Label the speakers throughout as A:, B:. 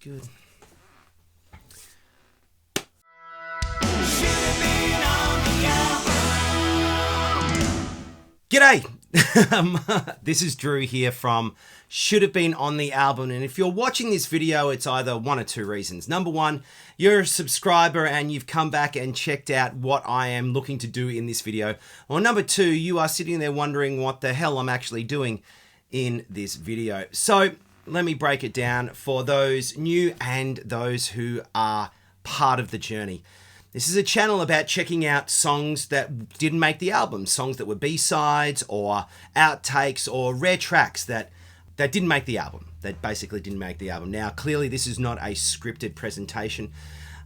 A: good. G'day! This is Drew here from Should Have Been on the Album, and if you're watching this video, it's either one or two reasons. Number one, you're a subscriber and you've come back and checked out what I am looking to do in this video. Or number two, you are sitting there wondering what the hell I'm actually doing in this video. So let me break it down for those new and those who are part of the journey. This is a channel about checking out songs that didn't make the album, songs that were B-sides or outtakes or rare tracks that didn't make the album, that basically didn't make the album. Now, clearly this is not a scripted presentation.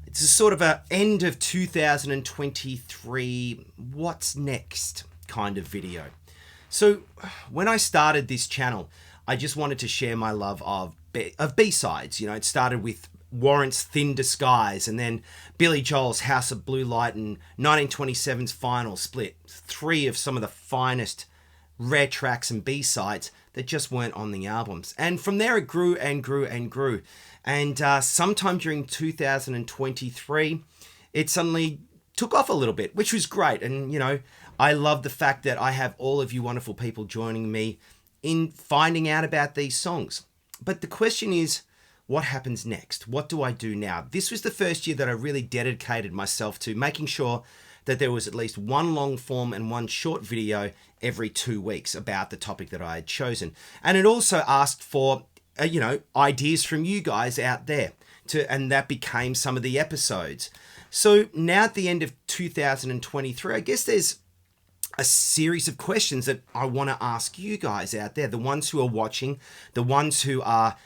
A: It's a sort of a end of 2023, what's next kind of video. So when I started this channel, I just wanted to share my love of B-sides. You know, it started with Warrant's Thin Disguise, and then Billy Joel's House of Blue Light, and 1927's Final Split. Three of some of the finest rare tracks and B-sides that just weren't on the albums. And from there it grew and grew and grew. And sometime during 2023, it suddenly took off a little bit, which was great. And, you know, I love the fact that I have all of you wonderful people joining me in finding out about these songs. But the question is, what happens next? What do I do now? This was the first year that I really dedicated myself to making sure that there was at least one long form and one short video every 2 weeks about the topic that I had chosen. And it also asked for, ideas from you guys out there, and that became some of the episodes. So now at the end of 2023, I guess there's a series of questions that I want to ask you guys out there, the ones who are watching, the ones who are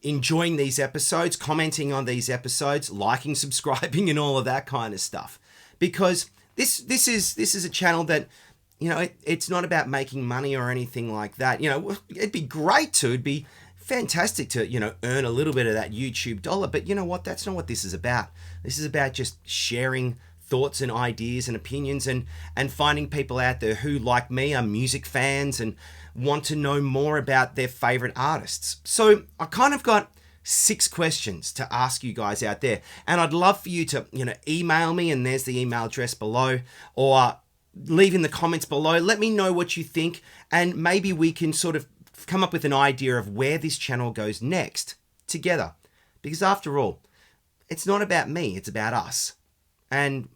A: enjoying these episodes, commenting on these episodes, liking, subscribing, and all of that kind of stuff. Because this is a channel that, it's not about making money or anything like that. It'd be great it'd be fantastic to, earn a little bit of that YouTube dollar. But you know what? That's not what this is about. This is about just sharing thoughts and ideas and opinions and finding people out there who, like me, are music fans and want to know more about their favorite artists. So I kind of got 6 questions to ask you guys out there, and I'd love for you to email me, and there's the email address below, or leave in the comments below. Let me know what you think, and maybe we can sort of come up with an idea of where this channel goes next together. Because after all, it's not about me, it's about us. And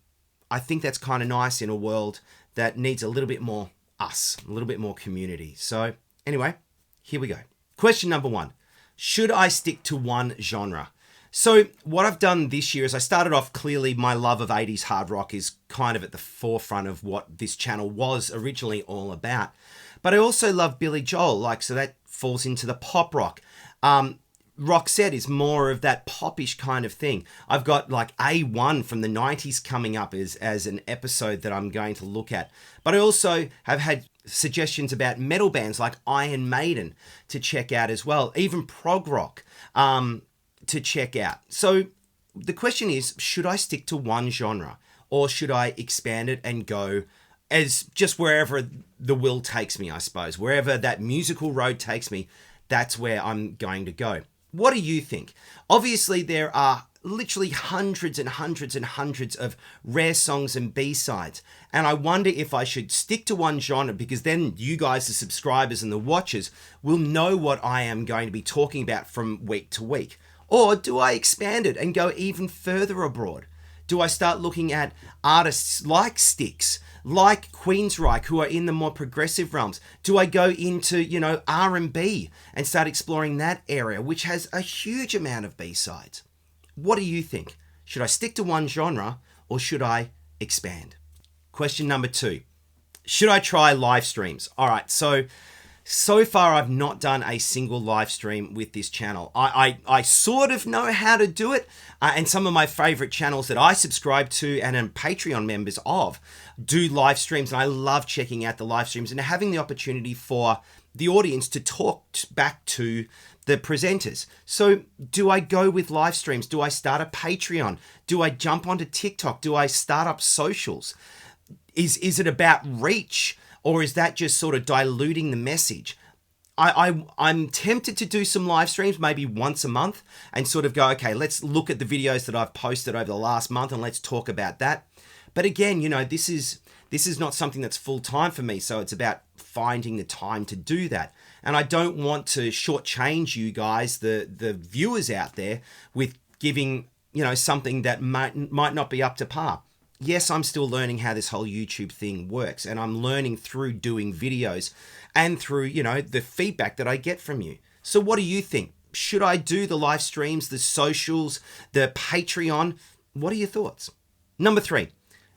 A: I think that's kind of nice in a world that needs a little bit more us, a little bit more community. So anyway, here we go. Question number 1. Should I stick to one genre? So what I've done this year is I started off, clearly my love of 80s hard rock is kind of at the forefront of what this channel was originally all about. But I also love Billy Joel, so that falls into the pop rock. Roxette is more of that popish kind of thing. I've got A1 from the 90s coming up as an episode that I'm going to look at. But I also have had suggestions about metal bands like Iron Maiden to check out as well. Even prog rock to check out. So the question is, should I stick to one genre? Or should I expand it and go as just wherever the will takes me, I suppose. Wherever that musical road takes me, that's where I'm going to go. What do you think? Obviously, there are literally hundreds and hundreds and hundreds of rare songs and B-sides. And I wonder if I should stick to one genre, because then you guys, the subscribers and the watchers, will know what I am going to be talking about from week to week. Or do I expand it and go even further abroad? Do I start looking at artists like Styx, like Queensryche, who are in the more progressive realms? Do I go into, R&B and start exploring that area, which has a huge amount of B-sides? What do you think? Should I stick to one genre or should I expand? Question number 2. Should I try live streams? All right, so far I've not done a single live stream with this channel. I sort of know how to do it, and some of my favorite channels that I subscribe to and am Patreon members of do live streams, and I love checking out the live streams and having the opportunity for the audience to talk back to the presenters. So do I go with live streams? Do I start a Patreon? Do I jump onto TikTok? Do I start up socials? Is it about reach? Or is that just sort of diluting the message? I'm tempted to do some live streams maybe once a month and sort of go, okay, let's look at the videos that I've posted over the last month and let's talk about that. But again, this is not something that's full time for me. So it's about finding the time to do that. And I don't want to shortchange you guys, the viewers out there, with giving, something that might not be up to par. Yes, I'm still learning how this whole YouTube thing works, and I'm learning through doing videos and through, the feedback that I get from you. So what do you think? Should I do the live streams, the socials, the Patreon? What are your thoughts? Number 3,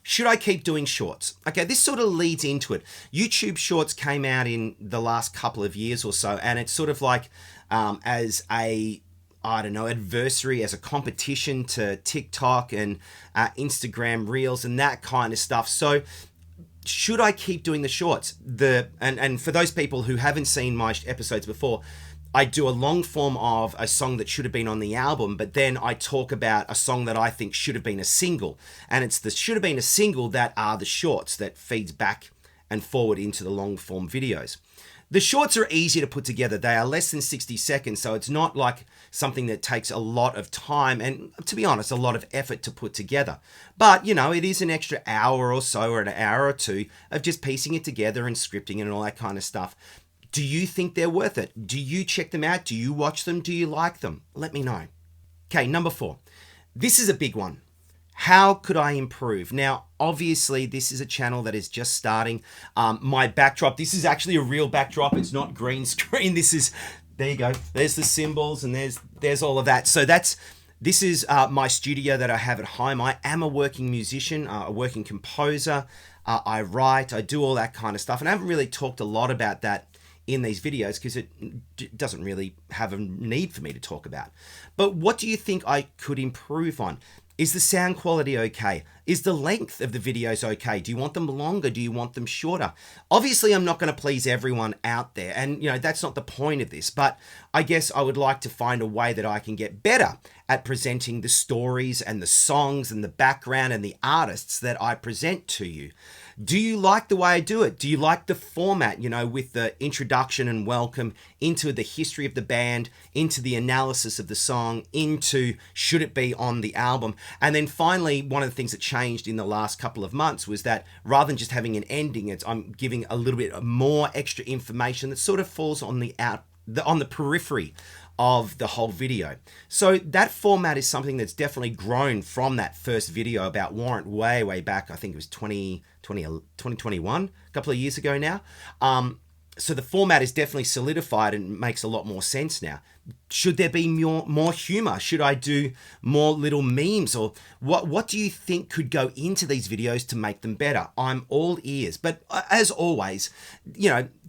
A: should I keep doing shorts? Okay, this sort of leads into it. YouTube Shorts came out in the last couple of years or so, and it's sort of like as a adversary, as a competition to TikTok and Instagram Reels and that kind of stuff. So should I keep doing the shorts? And for those people who haven't seen my episodes before, I do a long form of a song that should have been on the album, but then I talk about a song that I think should have been a single. And it's the should have been a single that are the shorts that feeds back and forward into the long form videos. The shorts are easy to put together. They are less than 60 seconds, so it's not like something that takes a lot of time and, to be honest, a lot of effort to put together. But, it is an extra hour or so, or an hour or two of just piecing it together and scripting and all that kind of stuff. Do you think they're worth it? Do you check them out? Do you watch them? Do you like them? Let me know. Okay, number 4. This is a big one. How could I improve? Now, obviously, this is a channel that is just starting. My backdrop, this is actually a real backdrop. It's not green screen. There you go. There's the symbols and there's all of that. So this is my studio that I have at home. I am a working musician, a working composer. I write, I do all that kind of stuff. And I haven't really talked a lot about that in these videos because it doesn't really have a need for me to talk about. But what do you think I could improve on? Is the sound quality okay? Is the length of the videos okay? Do you want them longer? Do you want them shorter? Obviously, I'm not going to please everyone out there. And, that's not the point of this. But I guess I would like to find a way that I can get better at presenting the stories and the songs and the background and the artists that I present to you. Do you like the way I do it? Do you like the format, with the introduction and welcome into the history of the band, into the analysis of the song, into should it be on the album? And then finally, one of the things that changed in the last couple of months was that rather than just having an ending, I'm giving a little bit more extra information that sort of falls on the periphery of the whole video. So that format is something that's definitely grown from that first video about Warrant way back. I think it was 2021, a couple of years ago now. So the format is definitely solidified and makes a lot more sense now. Should there be more humor? Should I do more little memes? Or what do you think could go into these videos to make them better? I'm all ears. But as always,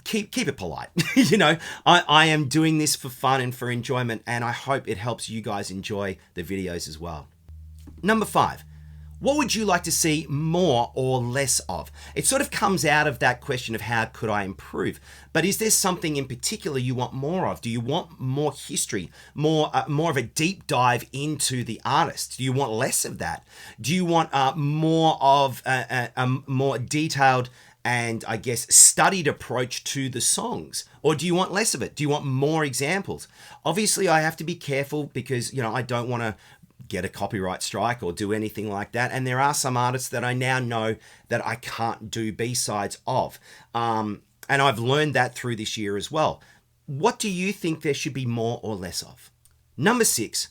A: keep it polite. I am doing this for fun and for enjoyment, and I hope it helps you guys enjoy the videos as well. Number 5. What would you like to see more or less of? It sort of comes out of that question of how could I improve? But is there something in particular you want more of? Do you want more history, more of a deep dive into the artist? Do you want less of that? Do you want more of a more detailed and, I guess, studied approach to the songs? Or do you want less of it? Do you want more examples? Obviously, I have to be careful because, I don't want to get a copyright strike or do anything like that. And there are some artists that I now know that I can't do B-sides of. And I've learned that through this year as well. What do you think there should be more or less of? Number 6,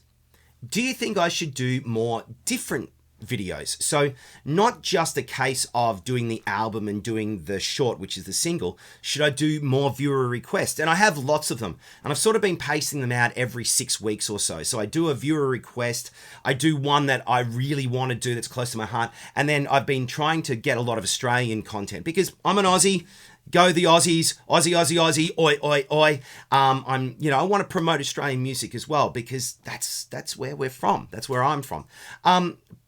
A: do you think I should do more different videos? So not just a case of doing the album and doing the short, which is the single. Should I do more viewer requests? And I have lots of them, and I've sort of been pacing them out every 6 weeks or so. So I do a viewer request. I do one that I really want to do that's close to my heart. And then I've been trying to get a lot of Australian content because I'm an Aussie. Go the Aussies, Aussie, oi, oi, oi. I want to promote Australian music as well because that's where we're from. That's where I'm from.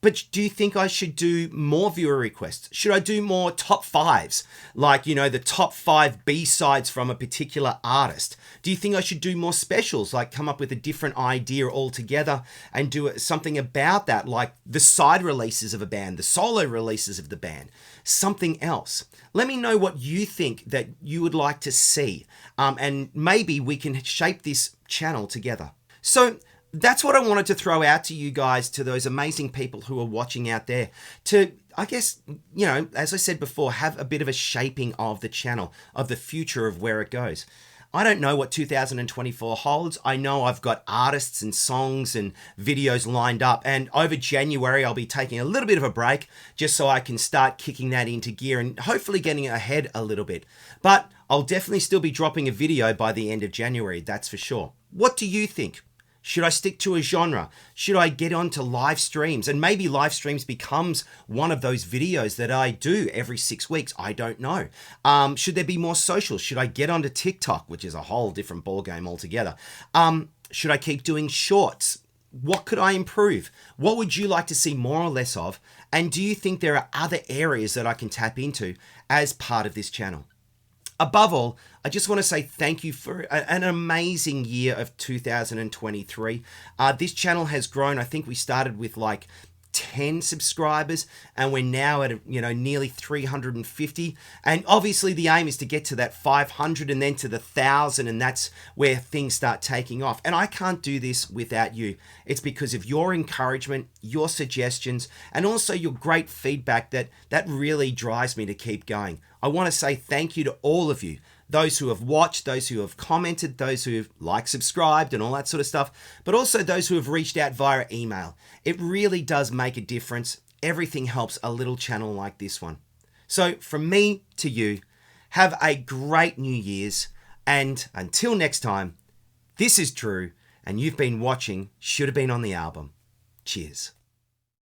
A: But do you think I should do more viewer requests? Should I do more top 5s? Like, the top 5 B-sides from a particular artist? Do you think I should do more specials, like come up with a different idea altogether and do something about that, like the side releases of a band, the solo releases of the band, something else? Let me know what you think think that you would like to see? And maybe we can shape this channel together. So that's what I wanted to throw out to you guys, to those amazing people who are watching out there, to, I guess, as I said before, have a bit of a shaping of the channel, of the future of where it goes. I don't know what 2024 holds. I know I've got artists and songs and videos lined up, and over January I'll be taking a little bit of a break just so I can start kicking that into gear and hopefully getting ahead a little bit. But I'll definitely still be dropping a video by the end of January, that's for sure. What do you think? Should I stick to a genre? Should I get onto live streams? And maybe live streams becomes one of those videos that I do every 6 weeks. I don't know. Should there be more social? Should I get onto TikTok, which is a whole different ballgame altogether? Should I keep doing shorts? What could I improve? What would you like to see more or less of? And do you think there are other areas that I can tap into as part of this channel? Above all, I just want to say thank you for an amazing year of 2023. This channel has grown. I think we started with like 10 subscribers and we're now at nearly 350, and obviously the aim is to get to that 500 and then to the 1,000, and that's where things start taking off. And I can't do this without you. It's because of your encouragement, your suggestions, and also your great feedback that really drives me to keep going. I want to say thank you to all of you, those who have watched, those who have commented, those who have liked, subscribed, and all that sort of stuff, but also those who have reached out via email. It really does make a difference. Everything helps a little channel like this one. So from me to you, have a great New Year's, and until next time, this is Drew, and you've been watching Should Have Been on the Album. Cheers.